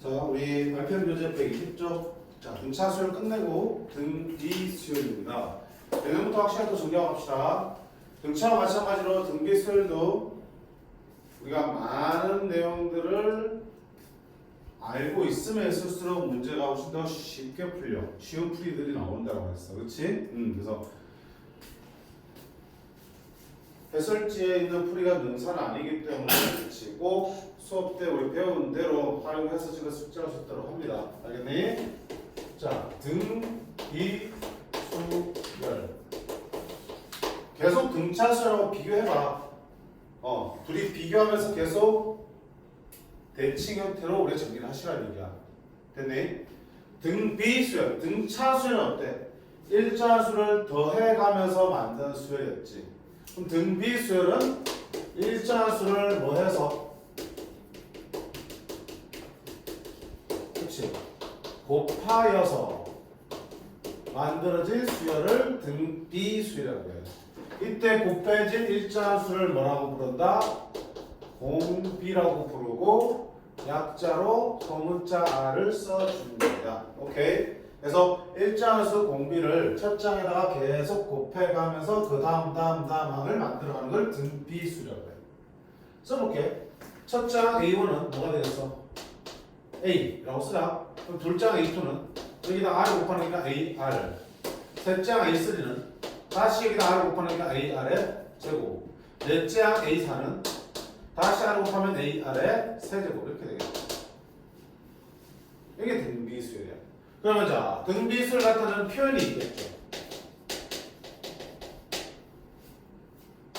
자, 우리 RPM 교재 120쪽. 자, 등차 수열 끝내고 등비 수열입니다. 내년부터 확실하게 또 정리하고 갑시다. 등차와 마찬가지로 등비 수열도 우리가 많은 내용들을 알고 있으면 있을수록 문제가 훨씬 더 쉽게 풀려. 쉬운 풀이들이 나온다고 했어. 그렇지? 그래서 해설지에 있는 풀이가 능사는 아니기 때문에 그렇지. 꼭 수업 때 우리 배운 대로 활용해서 지금 숙제할 수 있도록 합니다. 알겠니? 자, 등비 수열. 계속 등차 수열하고 비교해봐. 둘이 비교하면서 계속 대칭 형태로 우리가 정리를 하시라는 얘기야. 됐니? 등비 수열, 등차 수열은 어때? 일자수를 더해가면서 만든 수열이었지. 그럼 등비 수열은 일자수를 뭐 해서? 그치? 곱하여서 만들어진 수열을 등비 수열이라고 해요. 이때 곱해진 일자수를 뭐라고 부른다? 공비라고 부르고 약자로 소문자 R을 써줍니다. 오케이? 그래서 일자수 공비를 첫 장에다가 계속 곱해가면서 그 다음 항을 만들어가는 걸 등비수라고 해요. 써볼게. 첫 장 A1은 뭐가 되겠어? A라고 쓰자. 그럼 둘장 A2는 여기다 R을 곱하니까 AR. 셋장 A3는 다시 여기다 R을 곱하니까 AR의 제곱. 넷장 A4는 다시 R을 곱하면 AR의 세제곱. 이렇게 되겠다. 이게 등비수열이야. 그러면 자, 등비수를 나타내는 표현이 있겠죠.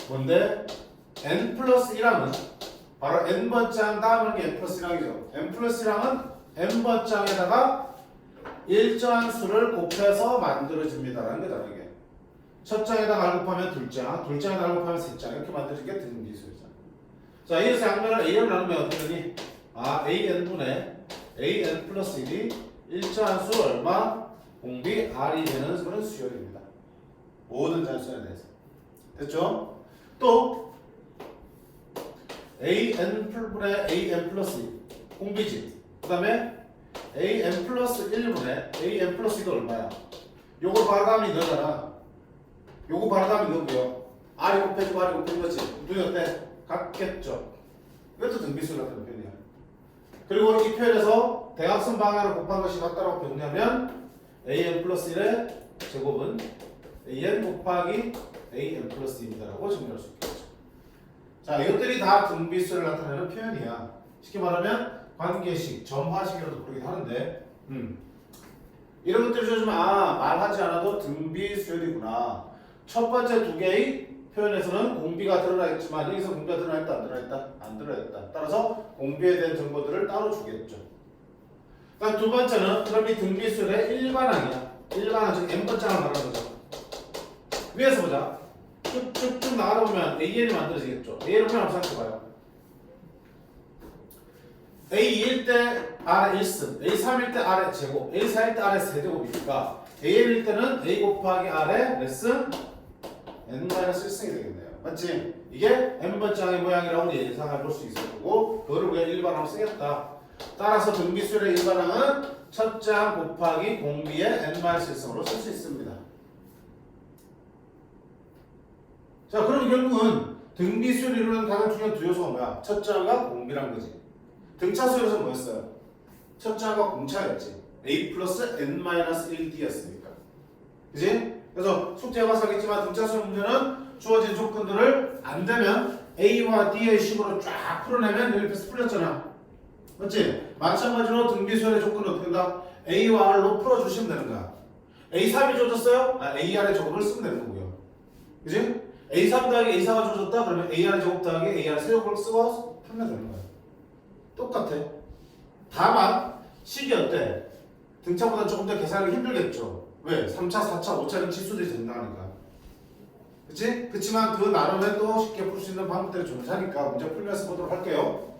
뭔데? n 플러스 1항은 바로 n번장 다음은 n 플러스 1항이죠. n 플러스 1항은 n번장에다가 일정한 수를 곱해서 만들어집니다라는 거잖아. 이게 첫 장에다가 R 곱하면 둘장, 둘장에다가 R 곱하면 셋장 이렇게 만들어진 게 등비수열이잖아. 자, 이래서 양면을 A로 나누면 어떻게 되니? AN분의 AN 플러스 1이 일자한 수 얼마? 공비 R이 되는 그런 수열입니다. 모든 잔수에 대해서. 됐죠? 또 AN분의 AN 플러스 2 공비지. 그 다음에 AN 플러스 1분의 AN 플러스 2가 얼마야? 요거 바라감이 너잖아. 요거 바라감이 너고요. R이 곱해지고 R이 곱해진 거지. 눈이 어때? 같겠죠? 이것도 등비수열 같은 표현이야. 그리고 이 표현에서 대각선 방향을 곱한 것이 같다라고 정리하면 AN 플러스 1의 제곱은 AN 곱하기 AN 플러스 2입니다라고 정리할 수 있겠죠. 자, 이것들이 다 등비수열을 나타내는 표현이야. 쉽게 말하면 관계식, 점화식이라도 부르긴 하는데 이런 것들을 주면 말하지 않아도 등비수열이구나. 첫 번째 두 개의 표현에서는 공비가 드러나 있지만 여기서 공비가 드러나 있다, 안 드러나 있다? 안 드러나 있다. 따라서 공비에 대한 정보들을 따로 주겠죠. 그다음 두 번째는 그럼 이 등비수열의 일반항이야. 일반항 즉 n번장을 말하는 거죠. 위에서 보자. 쭉쭉쭉 나가다 보면 AN이 만들어지겠죠. AN을 그냥 생각해봐요. A2일 때 R의 1승, A3일 때 R의 제곱, A4일 때 R의 세제곱이니까 AN일 때는 A 곱하기 R의 레슨 n-1승이 되겠네요. 맞지? 이게 n번장의 모양이라고 예상해 볼 수 있을 거고 그거를 우리가 일반항으로 쓰겠다. 따라서 등비수열의 일반항은 첫 장 곱하기 공비의 n-1승으로 쓸 수 있습니다. 자, 그럼 결국은 등비수열을 이루는 가장 중요한 두 요소가 뭐야? 첫 장과 공비란 거지. 등차수열에서 뭐였어요? 첫 장과 공차였지. a 플러스 n-1d였으니까. 그지? 그래서 숙제해봐서 알겠지만 등차수열 문제는 주어진 조건들을 안 되면 A와 D의 식으로 쫙 풀어내면 여기 옆에서 풀렸잖아. 맞지? 마찬가지로 등비수열의 조건은 어떻게 된다? A와 R로 풀어주시면 되는 거야. A3이 주어졌어요? AR의 제곱을 쓰면 되는 거고요. 그지? A3 더하기 A4가 주어졌다? 그러면 AR의 제곱 더하기 AR 세제곱을 쓰고 풀면 되는 거야. 똑같아. 다만 식이 어때? 등차보다 조금 더 계산하기 힘들겠죠. 왜? 3차, 4차, 5차 이런 치수들이 된다니까. 그치? 그치만 그 나름에 또 쉽게 풀 수 있는 방법들이 존재하니까 문제 풀면서 보도록 할게요.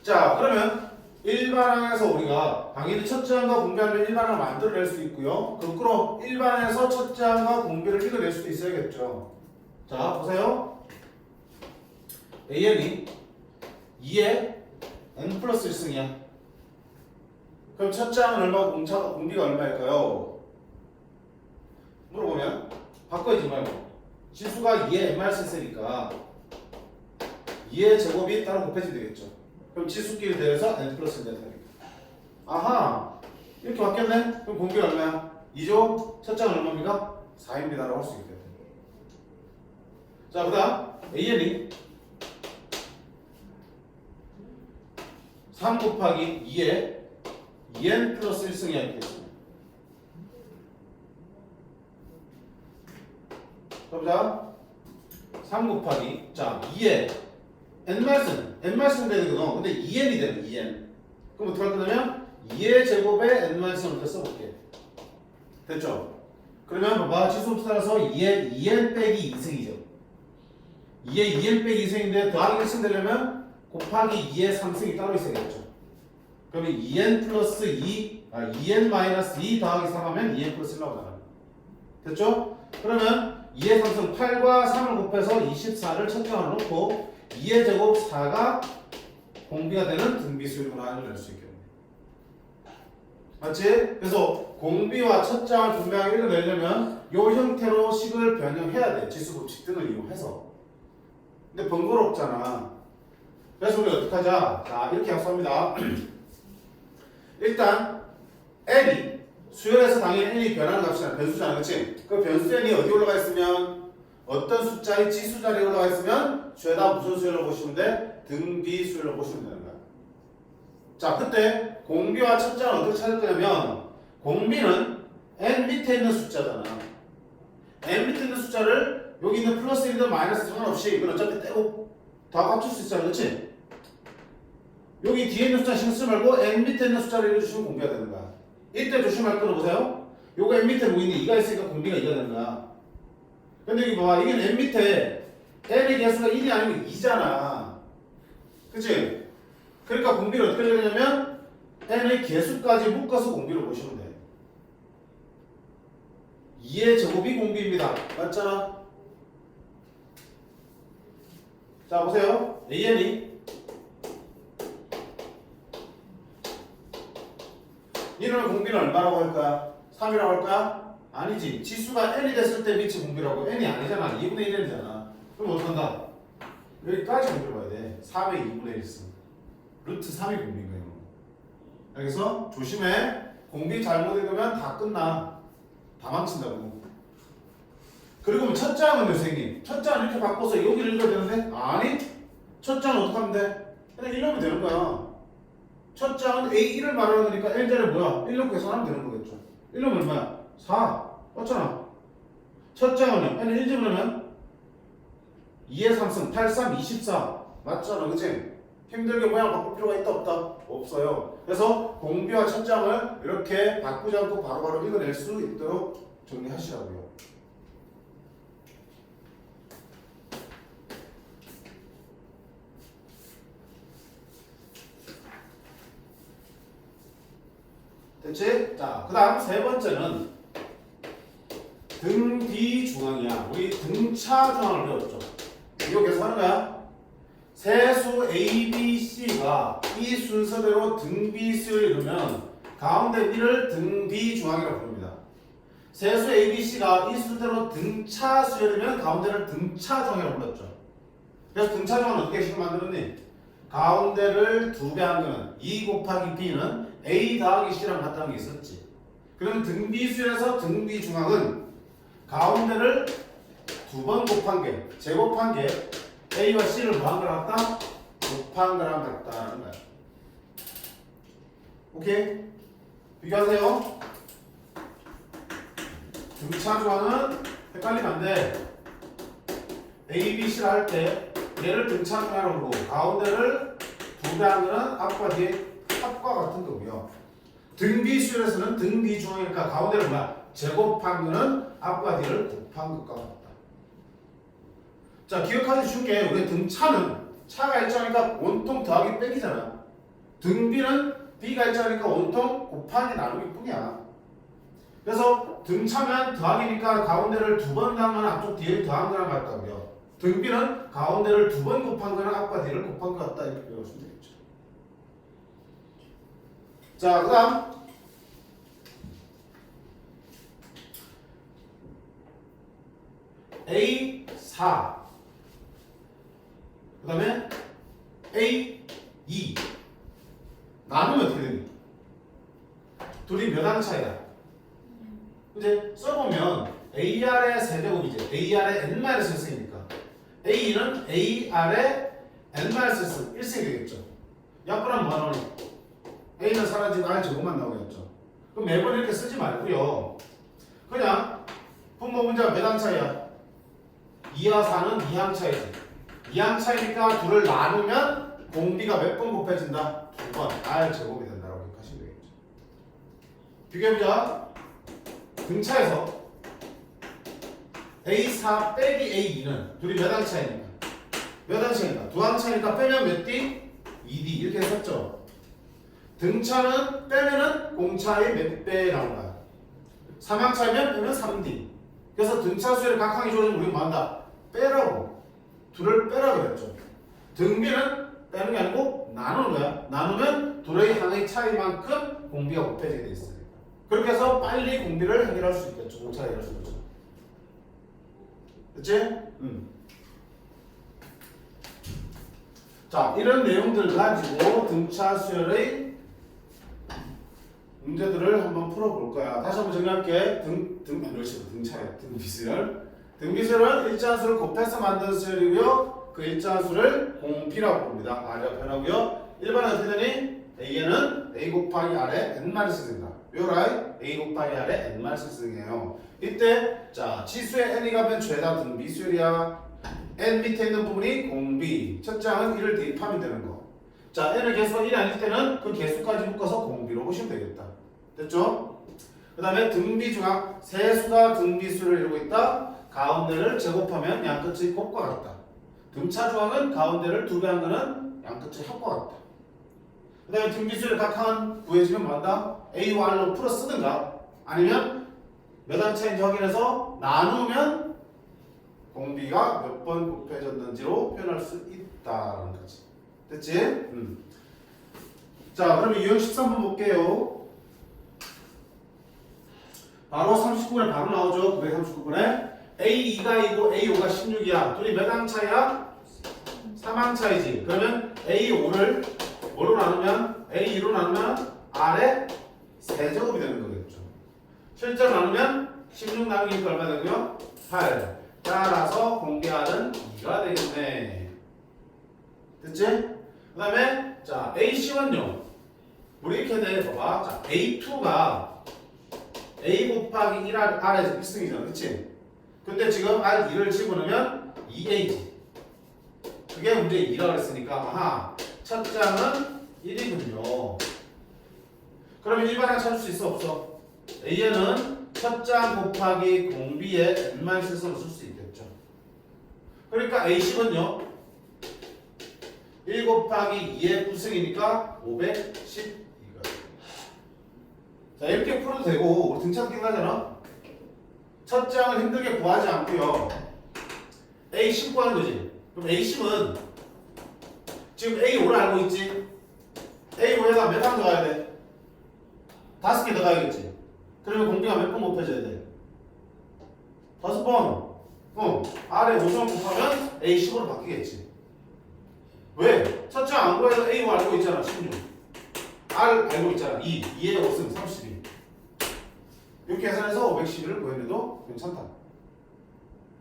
자, 그러면 일반항에서 우리가 당연히 첫째 항과 공비하면 일반항을 만들어낼 수 있고요. 거꾸로 일반항에서 첫째 항과 공비를 읽어낼 수도 있어야겠죠. 자, 보세요. AN이 2에 n 플러스 1승이야. 그럼 첫 장은 얼마고 공비가 얼마일까요? 물어보면 바꿔야지 말고 지수가 2의 n-1이니까 2의 제곱이 따로 곱해지면 되겠죠. 그럼 지수끼리 대해서 n 플러스 n 되겠다. 아하, 이렇게 바뀌었네? 그럼 공비가 얼마야? 2죠? 첫 장은 얼마입니까? 4입니다 라고 할 수 있겠다. 자, 그 다음 AN이 3 곱하기 2에 2n 플러스 1승이 이렇게 있습니다. 자, 3 곱하기 자 2에 n-n 되거든. 근데 2n이 되는 2n. 그럼 어떻게 할 거냐면 2의 제곱에 n-을 이렇게 써볼게. 됐죠? 그러면 봐봐, 지수 따라서 2의 2n 빼기 2승이죠. 2의 2n 빼기 2승인데 더하기 1승 되려면 곱하기 2의 3승이 따로 있어야겠죠. 그러면 2n 플러스 2n 마이너스 2 더하기 3 하면 2n 플러스 1 나오잖아. 됐죠? 그러면 2의 3승 8과 3을 곱해서 24를 첫 장으로 놓고 2의 제곱 4가 공비가 되는 등비수열구나 낼 수 있겠네. 맞지? 그래서 공비와 첫 장을 분명하게 읽어내려면 이 형태로 식을 변형해야 돼. 지수 법칙 등을 이용해서. 근데 번거롭잖아. 그래서 우리 어떻게 하자? 자, 이렇게 약속합니다. 일단 n이 수열에서 당연히 n이 변하는 값이잖아. 변수잖아. 그치? 그 변수 n이 어디 올라가 있으면 어떤 숫자의 지수 자리에 올라가 있으면 죄다 무슨 수열을 보시면 돼? 등비 수열을 보시면 되는 거야. 자, 그때 공비와 첫 장을 어떻게 찾을 거냐면 공비는 n 밑에 있는 숫자잖아. n 밑에 있는 숫자를 여기 있는 플러스 1이든 마이너스 상관없이 이건 어차피 떼고 다 합칠 수 있잖아. 그치? 여기 뒤에 있는 숫자 신경 쓰지 말고 n 밑에 있는 숫자를 읽어주시면 공비가 되는 거야. 이때 조심할 거는 보세요. 요거 n 밑에 뭐 있니? 2가 있으니까 공비가 2가 되는 거야. 근데 여기 봐봐. 이게 n 밑에 n의 개수가 1이 아니면 2잖아. 그치? 그러니까 공비를 어떻게 해야 되냐면 n의 개수까지 묶어서 공비를 보시면 돼. 2의 제곱이 공비입니다. 맞잖아? 자, 보세요. AN이 니는 공비는 얼마라고 할 거야? 3이라고 할 거야? 아니지. 지수가 n이 됐을 때 밑이 공비라고. n이 아니잖아. 2분의 1n이잖아. 그럼 어떡한다? 여기까지 공비를 봐야 돼. 3의 2분의 1 있으면. 루트 3이 공비인 거예요. 알겠어? 조심해. 공비 잘못 읽으면 다 끝나. 다 망친다고. 그리고 첫 장은 선생님. 첫 장은 이렇게 바꿔서 여기를 읽어야 되는데? 아니. 첫 장은 어떻게 하면 돼? 그냥 1넣으면 되는 거야. 첫 장은 A1을 말하는 거니까 L자를 뭐야? 1넣고 계산하면 되는 거겠죠. 1넣으면 얼마야? 4. 맞잖아. 첫 장은요? N은 1 집으려면 2의 3승 8, 3, 24. 맞잖아. 그치? 힘들게 모양 바꿀 필요가 있다 없다? 없어요. 그래서 공비와 첫 장을 이렇게 바꾸지 않고 바로바로 읽어낼 수 있도록 정리하시라고요. 됐지? 자, 그 다음 세 번째는 등 뒤 중앙이야. 우리 등차 중앙을 배웠죠. 이거 계산하는 거야. 세수 A, B, C가 이 순서대로 등비수를 이루면 가운데 B를 등비 중앙이라고 부릅니다. 세수 A, B, C가 이 순서대로 등차 수열이면 가운데를 등차 중앙이라고 불렀죠. 그래서 등차 중앙은 어떻게 식을 만들었니? 가운데를 2배 한 거는 2 곱하기 B는 A 더하기 C랑 같다는 게 있었지. 그러면 등비수에서 등비중앙은 가운데를 2번 곱한 게, 제곱한 게 A와 C를 더한 거랑 같다? 곱한 거랑 같다라는 거야. 오케이? 비교하세요. 등차중앙은 헷갈리면 안 돼. A, B, C를 할 때 얘를 등차중앙으로 보고 가운데를 2배 한 거는 앞과 뒤에 합과 같은 거고요. 등비수열에서는 등비중앙이니까 가운데를 뭐야? 제곱한 거는 앞과 뒤를 곱한 것과 같다. 자, 기억하기 쉬운 게 우리 등차는 차가 일자니까 온통 더하기 빼기잖아. 등비는 B가 일자니까 온통 곱하기 나누기 뿐이야. 그래서 등차면 더하기니까 가운데를 2번 더한 거는 앞쪽 뒤를 더한 거랑 같다고요. 등비는 가운데를 2번 곱한 거는 앞과 뒤를 곱한 것 같다. 이렇게 배우시면 되겠죠. 자, 그 다음 A4 그 다음에 A2 나누면 어떻게 됩니까? 둘이 몇 항 차이야? 이제 써보면 AR의 세제곱이지 AR의 N-1승이니까 A는 AR의 N-1승 되겠죠. 약분하면 뭐가 나오니? A는 사라지고 R 제곱만 나오겠죠. 그럼 매번 이렇게 쓰지 말고요. 그냥 분모 문제가 몇 항 차이야? 2와 4는 2항 차이지. 2항 차이니까 둘을 나누면 공비가 몇 번 곱해진다? 2번 R 제곱이 된다라고 생각하시면 되겠죠. 비교해보자. 등차에서 A4 빼기 A2는 둘이 몇 항 차이니까? 몇 항 차이니까? 2항 차이니까 빼면 몇 D? 2D 이렇게 했었죠. 등차는 빼면은 공차의 몇 배 나온 거야? 3항 차이면 빼면 3D. 그래서 등차 수를 각 항이 좋아지면 우리가 뭐 한다? 빼라고. 둘을 빼라고 그랬죠. 등비는 빼는 게 아니고 나누는 거야. 나누면 둘의 항의 차이만큼 공비가 곱해지게 돼 있어요. 그렇게 해서 빨리 공비를 해결할 수 있겠죠. 공차를 해결할 수 있겠죠. 됐지? 자, 이런 내용들 가지고 등차 수열의 문제들을 한번 풀어볼 거야. 다시 한번 정리할게. 등차래. 등비수열. 등비수열은 일자수를 곱해서 만든 수열이고요. 그 일자수를 공비라고 봅니다. R이 변하고요. 일반은 어떻게 되니? A는 A 곱하기 R의 N-승이다. 요라이 A 곱하기 R의 N-승이에요. 이때 자 지수의 N이 가면 죄다 등비수열이야. N 밑에 있는 부분이 공비. 첫 장은 1을 대입하면 되는 거. 자, N을 개수가 1이 아닐 때는 그 개수까지 묶어서 공비로 보시면 되겠다. 됐죠? 그 다음에 등비중항. 세 수가 등비수를 이루고 있다. 가운데를 제곱하면 양끝이 곱과 같다. 등차중항은 가운데를 2배 한 거는 양끝이 합과 같다. 그 다음에 등비수를 각 항 구해지면 뭐한다? A와 R로 풀어 쓰든가 아니면 몇 항 차인지 확인해서 나누면 공비가 몇 번 곱해졌는지로 표현할 수 있다라는 거지. 됐지? 자, 그러면 유형 13번 볼게요. 바로 39분에 바로 나오죠. 939분에 A2가 2고 A5가 16이야. 둘이 몇 항 차이야? 3항 차이지. 그러면 A5를 뭐로 나누면 A2로 나누면 R의 세제곱이 되는 거겠죠. 실제로 나누면 16 나누기니까 얼마 되고요? 8. 따라서 공비 R은 2가 되겠네. 됐지? 그 다음에 자 AC1요. 우리 이렇게 돼. 봐봐. 자 A2가 A 곱하기 1R, R에서 1승이잖아. 그치? 근데 지금 R2를 집어넣으면 2A지. 그게 문제 2라고 했으니까 아하. 첫 장은 1이군요. 그러면 일반항 찾을 수 있어 없어? A에는 첫 장 곱하기 공비의 N-1을 쓸 수 있겠죠. 그러니까 A10은요 1 곱하기 2의 9승이니까 512가 자 이렇게 풀어도 되고 우리 등차 끝나잖아. 첫 장을 힘들게 구하지 않고요 A10 구하는 거지. 그럼 A10은 지금 A5를 알고 있지? A5에다 몇 항 더가야 돼? 5개 더가야겠지. 그러면 공비가 몇 번 곱해져야 돼? 5번. R에 5점 곱하면 A10으로 바뀌겠지. 왜? 첫 장 안 구해도 A5 알고 있잖아. 16. R 알고 있잖아. 2의 5승 32. 이렇게 계산해서 511을 구했는데도 괜찮다.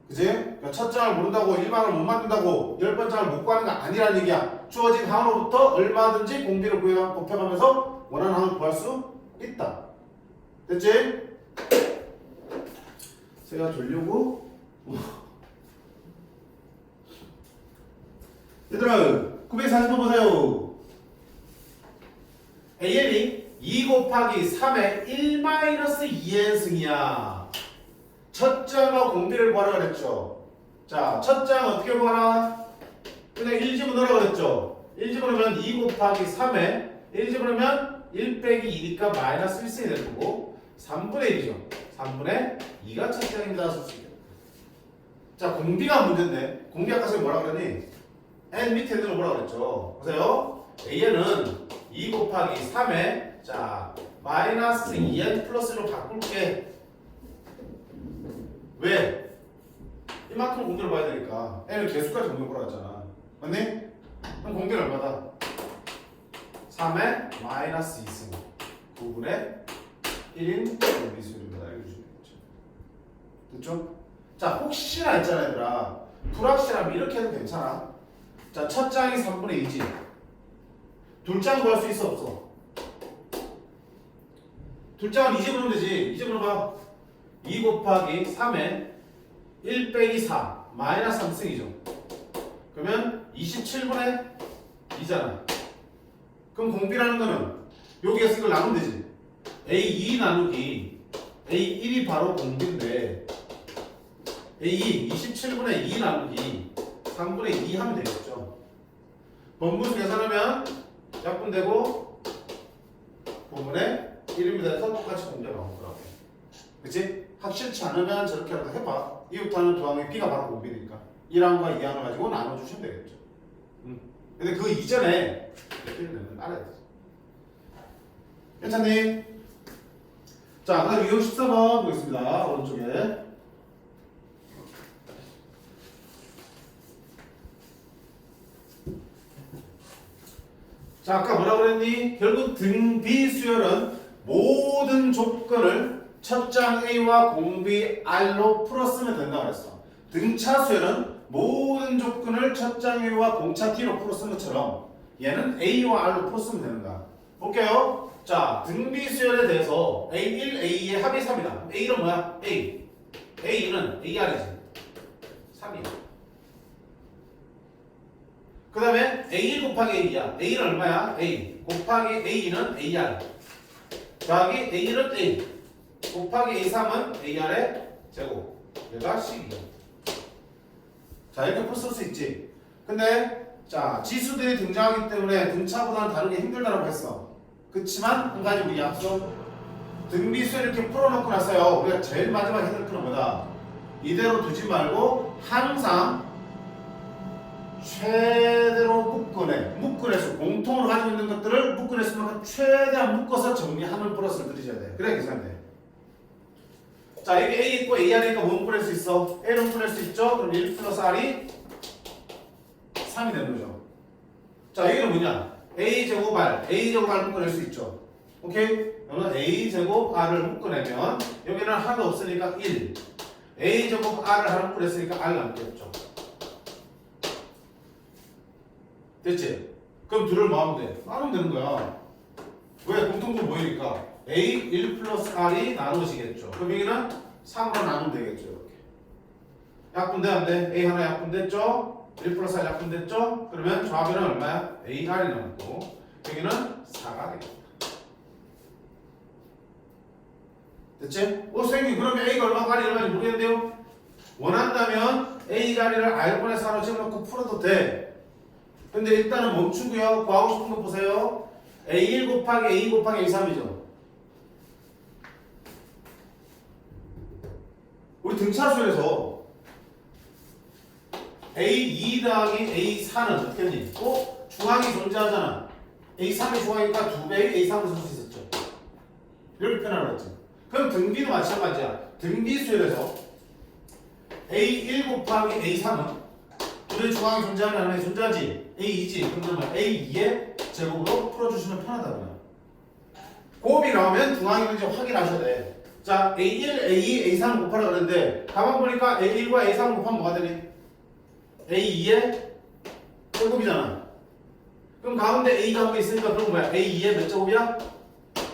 그지? 그러니까 첫 장을 모른다고 일반을 못 만든다고 10번장을 못 구하는 거 아니라는 얘기야. 주어진 항으로부터 얼마든지 공비를 곱해가면서 원하는 항을 구할 수 있다. 됐지? 제가 졸려고 얘들아 940번 보세요. AN이 2 곱하기 3의 1-2의 승이야. 첫 장과 공비를 구하라 그랬죠. 자, 첫 장 어떻게 구하라? 그냥 1 집어넣으라 그랬죠. 1 집어넣으면 2 곱하기 3에 1 집어넣으면 1 빼기 2니까 마이너스 1승이 되는 거고 3분의 1이죠. 3분의 2가 첫 장입니다. 쓸 수 있겠다. 자, 공비가 문제인데 공비 아까 선생님 뭐라 그랬니? N 밑에 있는 거 뭐라 그랬죠? 보세요. A는 2 곱하기 곱하기 3에 자 마이너스 2n 플러스로 바꿀게. 왜? 이만큼 공개를 봐야 되니까 n을 개수까지 공개 보라 했잖아. 맞니? 그럼 공개는 얼마다? 3에 마이너스 2승 9분의 1인 미수입니다. 이렇게 주시면 되겠죠. 됐죠? 자 혹시나 했잖아 얘들아. 불확실하면 이렇게 해도 괜찮아. 자 첫 장이 3분의 2지. 둘장 구할 수 있어 없어? 둘장은 2제 그러면 되지. 2제 그러봐. 2 곱하기 3에 1 빼기 4 마이너스 3승이죠. 그러면 27분의 2잖아. 그럼 공비라는 거는 여기에서 이걸 나누면 되지. A2 나누기 A1이 바로 공비인데 A2 27분의 2 나누기 3분의 2 하면 되겠죠. 번분 계산하면 약분되고 부분의 1입니다 해서 똑같이 공개가 나오더라고요. 그치? 확실치 않으면 저렇게라도 해봐. 이웃하는 두항의 B가 바로 공비니까 1항과 2항을 가지고 나눠주시면 되겠죠. 근데 그 이전에 이렇게는 알아야 되지. 괜찮니? 자, 그 다음 214번 보겠습니다. 오른쪽에. 자, 아까 뭐라고 그랬니? 결국 등비 수열은 모든 조건을 첫장 A와 공비 R로 풀었으면 된다고 그랬어. 등차 수열은 모든 조건을 첫장 A와 공차 T로 풀었은 것처럼 얘는 A와 R로 풀었으면 되는 거야. 볼게요. 자, 등비 수열에 대해서 A1, A2의 합이 3이다. A는 뭐야? A. A는 AR이지. 3이야. 그 다음에 A1 곱하기 A야. A는 얼마야? A. 곱하기 A는 AR. 더하기 A1은 A. 곱하기 A3은 AR의 제곱. 얘가 12. 자, 이렇게 풀 수 있지. 근데 자, 지수들이 등장하기 때문에 등차보다는 다루기 힘들다라고 했어. 그치만 한 가지 우리 약속. 등비수 이렇게 풀어놓고 나서요. 우리가 제일 마지막에 해야 될 거는 뭐다? 이대로 두지 말고 항상 최대로 묶어내서 공통으로 가지고 있는 것들을 묶어냈으면 최대한 묶어서 정리하는 플러스를 들이셔야 돼. 그래야 계산이 돼. 자, 여기 A 있고 AR이니까 뭐 묶어낼 수 있어? A를 묶어낼 수 있죠? 그럼 1 플러스 R이 3이 되는 거죠. 자, 여기는 뭐냐? A제곱 R, A제곱 R 묶어낼 수 있죠. 오케이? 그러면 A제곱 R을 묶어내면 여기는 하나도 없으니까 1. A제곱 R을 하나 묶어냈으니까 R 남겠죠. 됐지? 그럼 둘을 뭐 하면 돼? 나누면 되는 거야. 왜? 공통분 보이니까 A 1 플러스 R이 나누어지겠죠. 그럼 여기는 3으로 나누면 되겠죠. 이렇게. 약분돼 안 돼? A 하나 약분됐죠? 1 플러스 R 약분됐죠? 그러면 좌변은 얼마야? AR이 남았고 여기는 4가 되겠다. 됐지? 선생님 그러면 A가 얼마, R이 얼마인지 모르겠는데요? 원한다면 A 자리를 R분의 4로 집어넣고 풀어도 돼. 근데 일단은 멈추고요. 구하고 싶은 거 보세요. A1 곱하기 A 곱하기 A3이죠. 우리 등차수에서 A2 더하기 A4는 어떻게 했니? 중항이 존재하잖아. A3이 중항이니까 2배의 A3을 쓸 수 있었죠. 이렇게 표현하는 거지. 그럼 등비도 마찬가지야. 등비수열에서 A1 곱하기 A3은 둘의 중항이 존재하는 안에 존재하지. A2지. 그러면 A2의 제곱으로 풀어주시면 편하다고요. 곱이 나오면 중항이 있는지 확인하셔야 돼. 자, A1, A2, A3 곱하라 그랬는데 가만 보니까 A1과 A3 곱하면 뭐가 되니? A2의 제곱이잖아. 그럼 가운데 A 가운데 있으니까 그럼 뭐야? A2의 몇 제곱이야?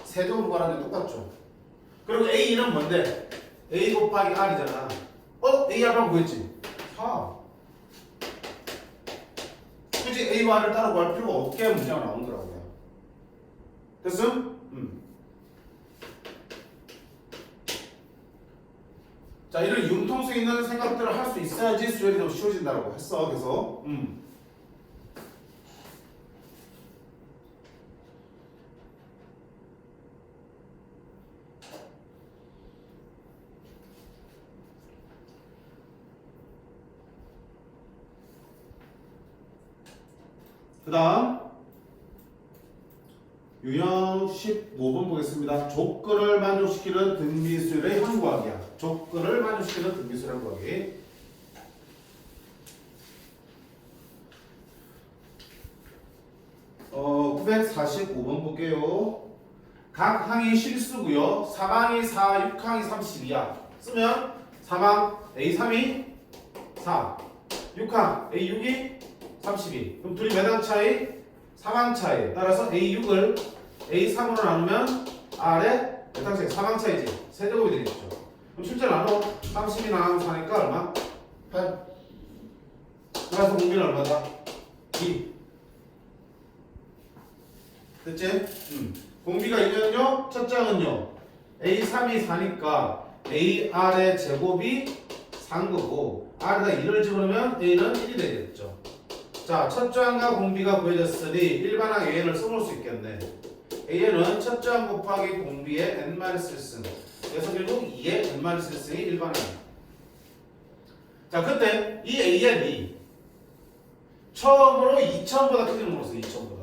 세제곱으로 가라는 게 똑같죠. 그리고 A는 뭔데? A 곱하기 R이잖아. A R은 뭐였지? 4. 굳이 A와 R을 따로 구할 필요가 없게 문제가 나온 거라고요. 됐음? 자, 이런 융통성 있는 생각들을 할 수 있어야지 수열이 좀 쉬워진다고 했어. 그래서 그 다음 유형 15번 보겠습니다. 조건을 만족시키는 등비수열의 한 구하기야. 조건을 만족시키는 등비수열의 한 구하기. 945번 볼게요. 각 항이 실수고요. 3항이 4, 6항이 32야. 쓰면 3항 A3이 4, 6항 A6이 32. 그럼 둘이 몇 항 차이? 3항 차이. 따라서 A6을 A3으로 나누면 R에 몇 항 차이? 3항 차이지. 세제곱이 되겠죠. 그럼 실제 나눠 30이 나누면 4니까 얼마? 8. 그래서 공비는 얼마다? 2. 됐지? 공비가 2면요. 첫 장은요. A3이 4니까 AR의 제곱이 3 거고 R에다 1을 집어넣으면 A는 1이 되겠죠. 자, 첫 장과 공비가 구해졌으니 일반항 AN을 써볼 수 있겠네. AN은 첫 장 곱하기 공비의 n-1승. 그래서 결국 2의 n-1승이 일반항이야. 자, 그때 이 AN이 처음으로 2000보다 크지는 몰랐어. 2000보다.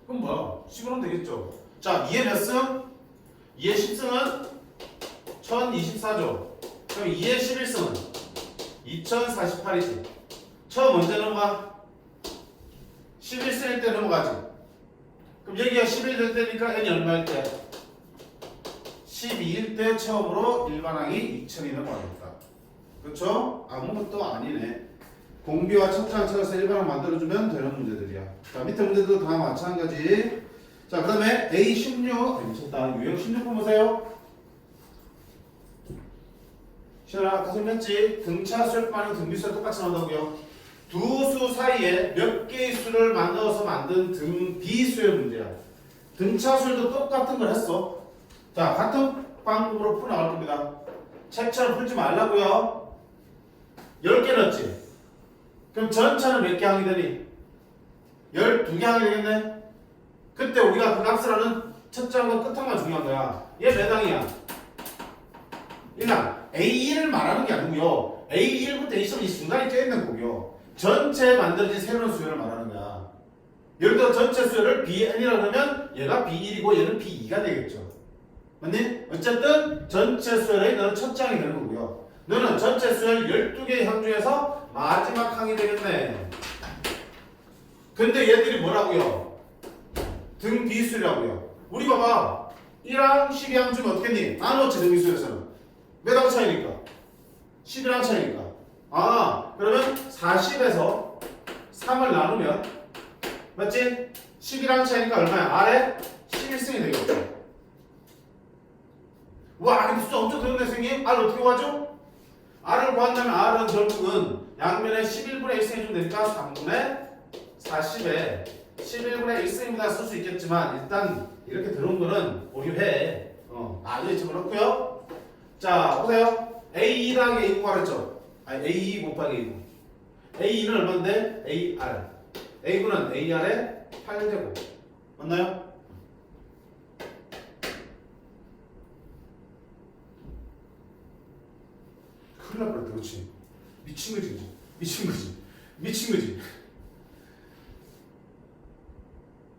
그럼 뭐야? 10으로 되겠죠. 자, 2의 몇 승? 2의 10승은 1024죠. 그럼 2의 11승은 2048이지. 처음 언제 넘어가? 11승일 때 넘어가지. 그럼 여기가 11 될 때니까 n이 얼마일 때? 12일 때 처음으로 일반항이 2000이 넘어가겠다. 그렇죠? 아무것도 아니네. 공비와 첨차항 찾아서 일반항 만들어주면 되는 문제들이야. 자, 밑에 문제도 다 마찬가지. 자, 그 다음에 A16, 미쳤다. 유형 16번 보세요. 신아, 아까 설명했지? 등차 수열 반응 등비수열 똑같이 나온다고요. 두 수 사이에 몇 개의 수를 만들어서 만든 등비수열 문제야. 등차 수열도 똑같은 걸 했어. 자, 같은 방법으로 풀어나갈 겁니다. 책처럼 풀지 말라고요. 10개 넣었지? 그럼 전차는 몇 개 항이 되니? 12개 항이 되겠네? 그때 우리가 그 값을 하는 첫 장과 끝항만 중요한 거야. 얘 몇 항이야? 1항. A1을 말하는 게 아니고요. A1부터 A10이 중간에 껴있는 거고요. 전체에 만들어진 새로운 수열을 말하는 거야. 예를 들어 전체 수열을 Bn이라고 하면 얘가 B1이고 얘는 B2가 되겠죠. 맞니? 어쨌든 전체 수열의 너는 첫 장이 되는 거고요. 너는 전체 수열 12개의 항 중에서 마지막 항이 되겠네. 근데 얘들이 뭐라고요? 등비수라고요. 우리 봐봐. 1항, 12항 중에 어떻겠니? 나누었지 등비수에서는. 몇 항 차이니까? 11항 차이니까. 아, 그러면 40에서 3을 나누면 맞지? 11항 차이니까 얼마야? R에 11승이 되겠죠. 와, 근데 숫자 엄청 들었네, 선생님. R 어떻게 구하죠? R을 구한다면 R은 결국은 양면에 11분의 1승 해주면 되니까 3분의 40에 11분의 1승입니다 쓸 수 있겠지만 일단 이렇게 들어온 거는 보류해. R을 집어넣고요. 자, 보세요. A2 더하기 A9 구하랬죠? 아니, A2 곱하기 A9. A2는 얼마인데? AR. A9는 AR의 8제곱. 맞나요? 큰일 날 뻔했다, 그렇지? 미친 거지, 미친 거지. 미친 거지.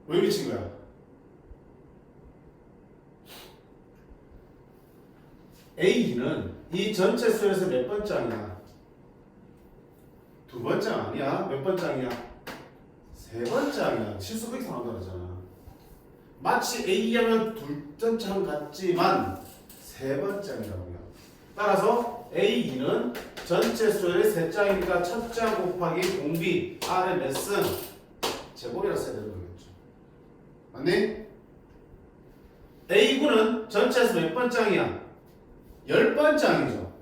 왜 미친 거야? A2는 이 전체 수에서 몇 번장이야? 두 번장 아니야? 몇 번장이야? 세 번장이야. 실수 그렇게 나온다 그러잖아. 마치 A2하면 둘전장 같지만 세 번장이라고요. 따라서 A2는 전체 수열의 세 장이니까 첫 장 곱하기 공비 R의 몇 승? 제곱이라 써야 되는 거겠죠. 맞니? A9는 전체에서 몇 번장이야? 10번장이죠.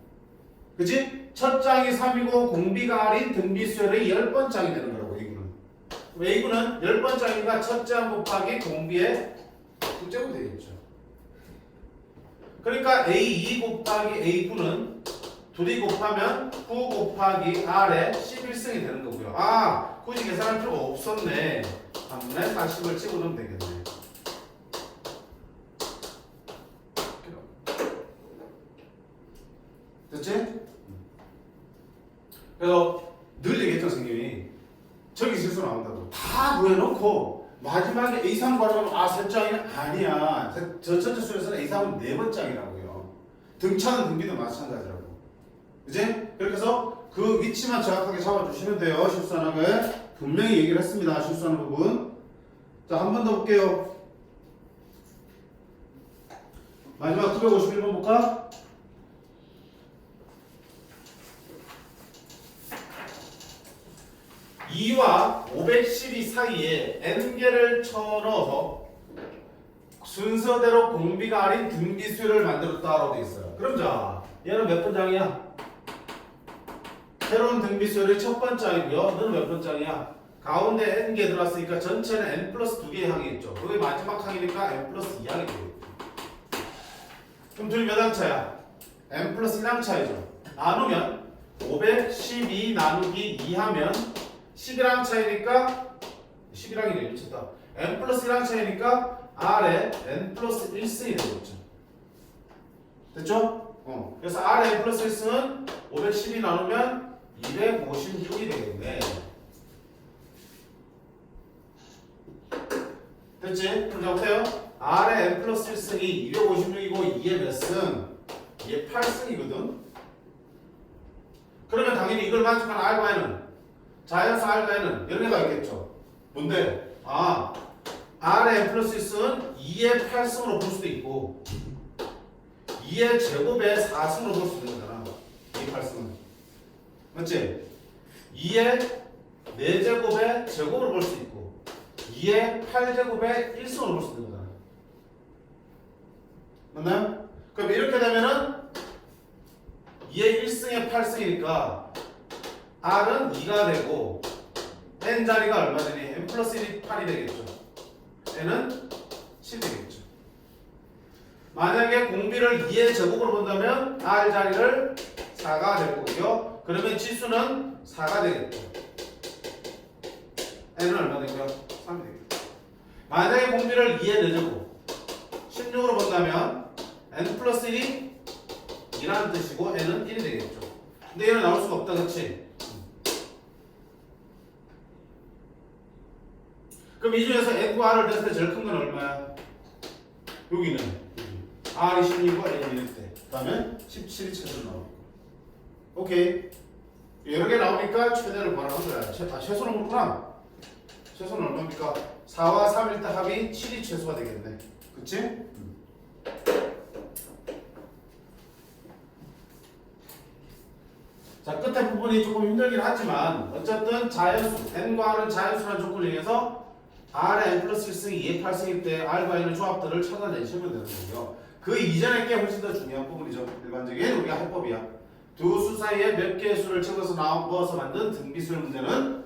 그치? 첫 장이 3이고 공비가 R인 등비수열의 10번장이 되는 거라고 A구는. A구는 10번장이니까 첫 장 곱하기 공비의 9제곱 되겠죠. 그러니까 A2 곱하기 A9는 둘이 곱하면 9 곱하기 R의 11승이 되는 거고요. 아, 굳이 계산할 필요가 없었네. 3분의 40을 집어넣으면 되겠네. 됐지? 그래서 늘 얘기했죠, 선생님이. 저기 실수 나온다고. 다 구해놓고 마지막에 A3 바로 아, 세 장이 아니야. 저 전체 수에서는 A3은 4번 장이라고요. 등차는 등비도 마찬가지라고. 그지? 그렇게 해서 그 위치만 정확하게 잡아주시면 돼요. 실수 안 하게. 분명히 얘기를 했습니다. 실수하는 부분. 자, 한 번 더 볼게요. 마지막 951번 볼까? (2와 512) 사이에 n개를 쳐넣어서 순서대로 공비가 아닌 등비수를 만들었다라고 되어 있어요. 그럼 자, 얘는 몇 번 장이야? 새로운 등비수열이 첫 번째이고요. 너는 몇 번째이야? 가운데 n개 들어왔으니까 전체는 n 플러스 2개의 항이겠죠. 그게 마지막 항이니까 n 플러스 2항이 되겠죠. 그럼 둘이 몇 항차야? n 플러스 1항 차이죠. 나누면 512 나누기 2 하면 11항 차이니까 11항이네. 미쳤다. n 플러스 1항 차이니까 r에 n 플러스 1승이 되겠죠. 됐죠? 그래서 r에 n 플러스 1승은 512 나누면 256이 되겠네. 됐지? 그럼 자 보세요. r의 n 플러스 1승이 256이고 2의 몇 승? 2의 8승이거든. 그러면 당연히 이걸 만족한 r과 n은 자연수 r과 n은 여러 개가 있겠죠. 뭔데? 아, r의 n 플러스 1승은 2의 8승으로 볼 수도 있고 2의 제곱의 4승으로 볼 수도 있는 거잖아. 2의 8승은. 맞지? 2의 4제곱의 제곱으로 볼 수 있고 2의 8제곱의 1승으로 볼 수 있는 거잖아. 맞나요? 그럼 이렇게 되면은 2의 1승의 8승이니까 r은 2가 되고 n 자리가 얼마 되니? n 플러스 1이 8이 되겠죠. n은 10이 되겠죠. 만약에 공비를 2의 제곱으로 본다면 r 자리를 4가 될 거고요. 그러면 치수는 4가 되겠죠. n은 얼마 되고요? 3이 되겠죠. 만약에 공비를 2의 4제곱 16으로 본다면 n 플러스 1이 2라는 뜻이고 n은 1이 되겠죠. 근데 얘는 나올 수가 없다. 그치? 그럼 이 중에서 n과 r을 냈을 때 제일 큰 건 얼마야? 여기는 r이 16이고 n이 1일 때 그 다음에 17이 최소로 나오고. 오케이. 여러 개 나오니까 최대를 구하는 거야. 최소는 그렇구나. 최소는 얼마입니까? 4와 3일 때 합이 7이 최소가 되겠네. 그치? 자, 끝에 부분이 조금 힘들긴 하지만 어쨌든 자연수, n과 r은 자연수라는 조건을 이용해서 r의 n 플러스 1승이 2의 8승일 때 r과 n의 조합들을 찾아내시면 되는 거고요. 그 이전의 게 훨씬 더 중요한 부분이죠. 일반적인 우리가 해법이야. 두 수 사이에 몇 개의 수를 찍어서 넣어서 만든 등비수열 문제는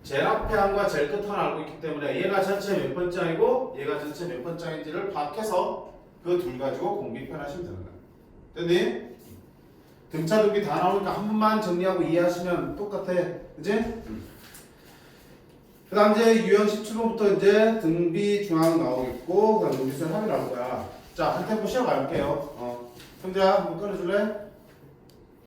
제일 앞에 항과 제일 끝 항을 알고 있기 때문에 얘가 전체 몇 번째이고 얘가 전체 몇 번째인지를 파악해서 그 둘 가지고 공비 표현하시면 되는 거야. 됐니? 등차 등비 다 나오니까 한 번만 정리하고 이해하시면 똑같아. 그치? 그 다음 이제 유형 17번부터 이제 등비 중앙 나오겠고 그 다음 등비수열 합이 나올 거야. 자, 한 템포 쉬어갈게요. 형제야 한번 끊어줄래?